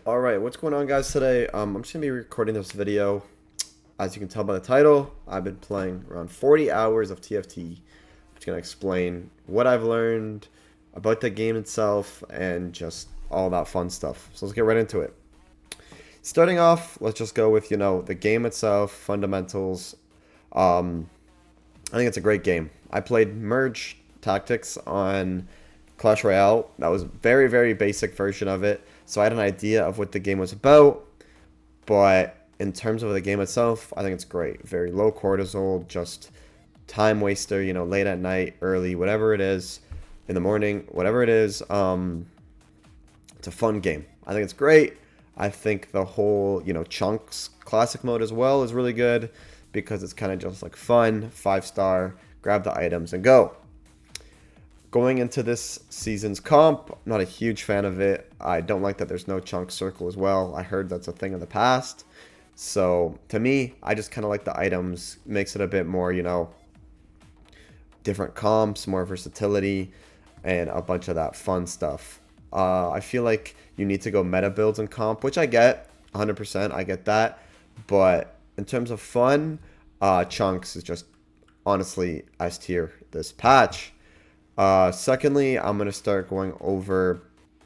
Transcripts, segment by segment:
Alright, what's going on guys today? I'm just going to be recording this video. As you can tell by the title, I've been playing around 40 hours of TFT. I'm just going to explain what I've learned about the game itself and just all that fun stuff. So let's get right into it. Starting off, let's just go with, the game itself, fundamentals. I think it's a great game. I played Merge Tactics on Clash Royale. That was a very, very basic version of it. So I had an idea of what the game was about. But in terms of the game itself, I think it's great. Very low cortisol, just time waster, late at night, early, whatever it is, in the morning, whatever it is. It's a fun game. I think it's great. I think the whole, chunks classic mode as well is really good because it's kind of just like fun, 5-star, grab the items and go. Going into this season's comp, not a huge fan of it. I don't like that there's no chunk circle as well. I heard that's a thing in the past. So to me, I just kind of like the items. Makes it a bit more, different comps, more versatility, and a bunch of that fun stuff. I feel like you need to go meta builds in comp, which I get, 100%, I get that. But in terms of fun, chunks is just honestly S tier this patch. Secondly, I'm going to start going over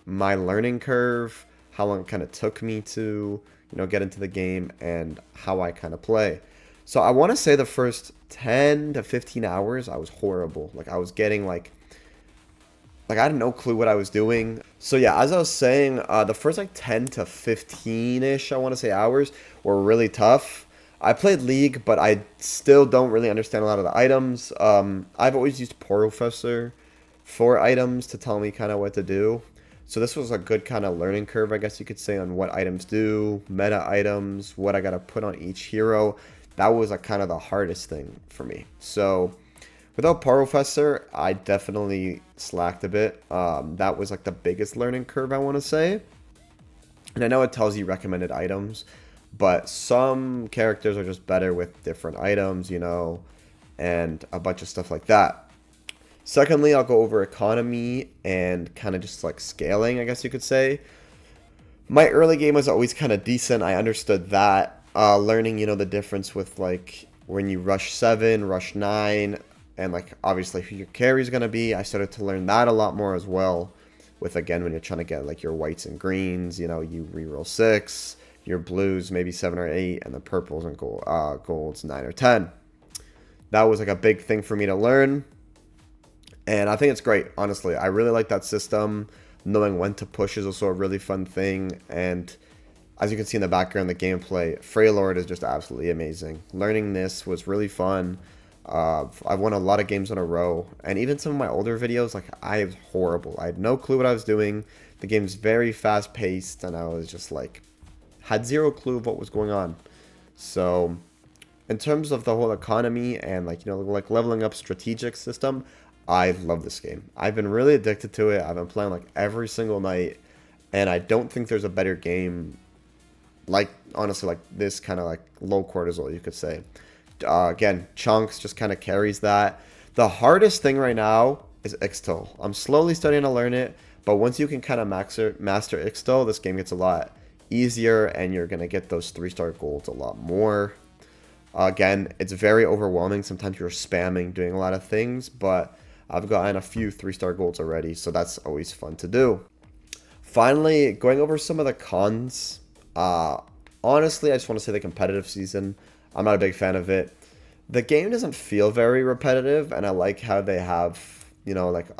my learning curve, how long it kind of took me to, get into the game, and how I kind of play. So I want to say the first 10 to 15 hours, I was horrible. Like, I was getting, like I had no clue what I was doing. So yeah, as I was saying, the first, 10 to 15-ish, I want to say, hours were really tough. I played League, but I still don't really understand a lot of the items. I've always used Professor for items to tell me kind of what to do. So this was a good kind of learning curve, I guess you could say, on what items do, meta items, what I got to put on each hero. That was kind of the hardest thing for me. So without Professor, I definitely slacked a bit. That was the biggest learning curve, I want to say. And I know it tells you recommended items, but some characters are just better with different items, and a bunch of stuff like that. Secondly, I'll go over economy and kind of just scaling, I guess you could say. My early game was always kind of decent. I understood that. Learning, the difference with when you rush 7, rush 9, and obviously who your carry is going to be. I started to learn that a lot more as well. With, again, when you're trying to get your whites and greens, you reroll 6. Your blues maybe 7 or 8, and the purples and golds 9 or 10. That was a big thing for me to learn, and I think it's great. Honestly, I really like that system. Knowing when to push is also a really fun thing, and as you can see in the background, the gameplay, Freylord is just absolutely amazing. Learning this was really fun. I've won a lot of games in a row, and even some of my older videos, I was horrible. I had no clue what I was doing. The game's very fast paced, and I was just had zero clue of what was going on. So in terms of the whole economy and leveling up strategic system, I love this game. I've been really addicted to it. I've been playing every single night, and I don't think there's a better game honestly this kind of low cortisol, you could say. Again, chunks just kind of carries that. The hardest thing right now is Ixtal. I'm slowly starting to learn it, but once you can kind of master Ixtal, this game gets a lot easier, and you're going to get those 3-star golds a lot more. Again, it's very overwhelming. Sometimes you're spamming, doing a lot of things, but I've gotten a few 3-star golds already, so that's always fun to do. Finally, going over some of the cons. Honestly, I just want to say the competitive season, I'm not a big fan of it. The game doesn't feel very repetitive, and I like how they have,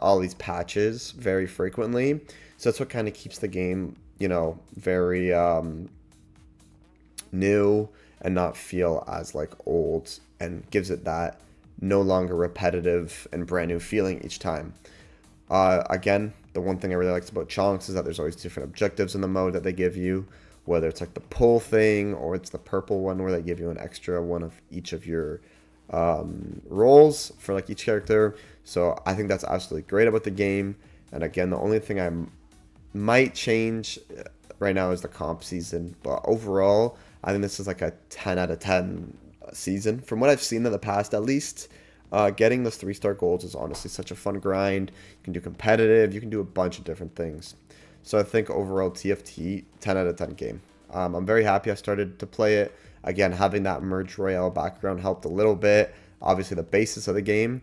all these patches very frequently. So that's what kind of keeps the game, very new and not feel as old, and gives it that no longer repetitive and brand new feeling each time. Again, the one thing I really liked about chunks is that there's always different objectives in the mode that they give you, whether it's the pull thing or it's the purple one where they give you an extra one of each of your roles for each character. So I think that's absolutely great about the game. And again, the only thing I might change right now is the comp season, but overall I think this is a 10 out of 10 season from what I've seen in the past, at least. Getting those 3-star golds is honestly such a fun grind. You can do competitive, you can do a bunch of different things. So I think overall TFT 10 out of 10 game. I'm very happy I started to play it. Again, having that Merge Royale background helped a little bit. Obviously the basis of the game,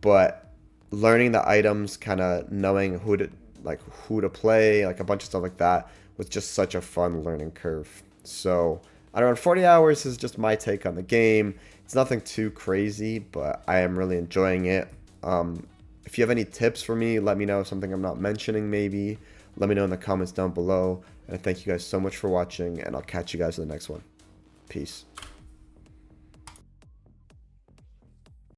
but learning the items, kind of knowing who to play, like a bunch of stuff like that was just such a fun learning curve. So I don't know, 40 hours is just my take on the game. It's nothing too crazy, but I am really enjoying it. If you have any tips for me, let me know. Something I'm not mentioning maybe. Let me know in the comments down below. And thank you guys so much for watching, and I'll catch you guys in the next one. Peace.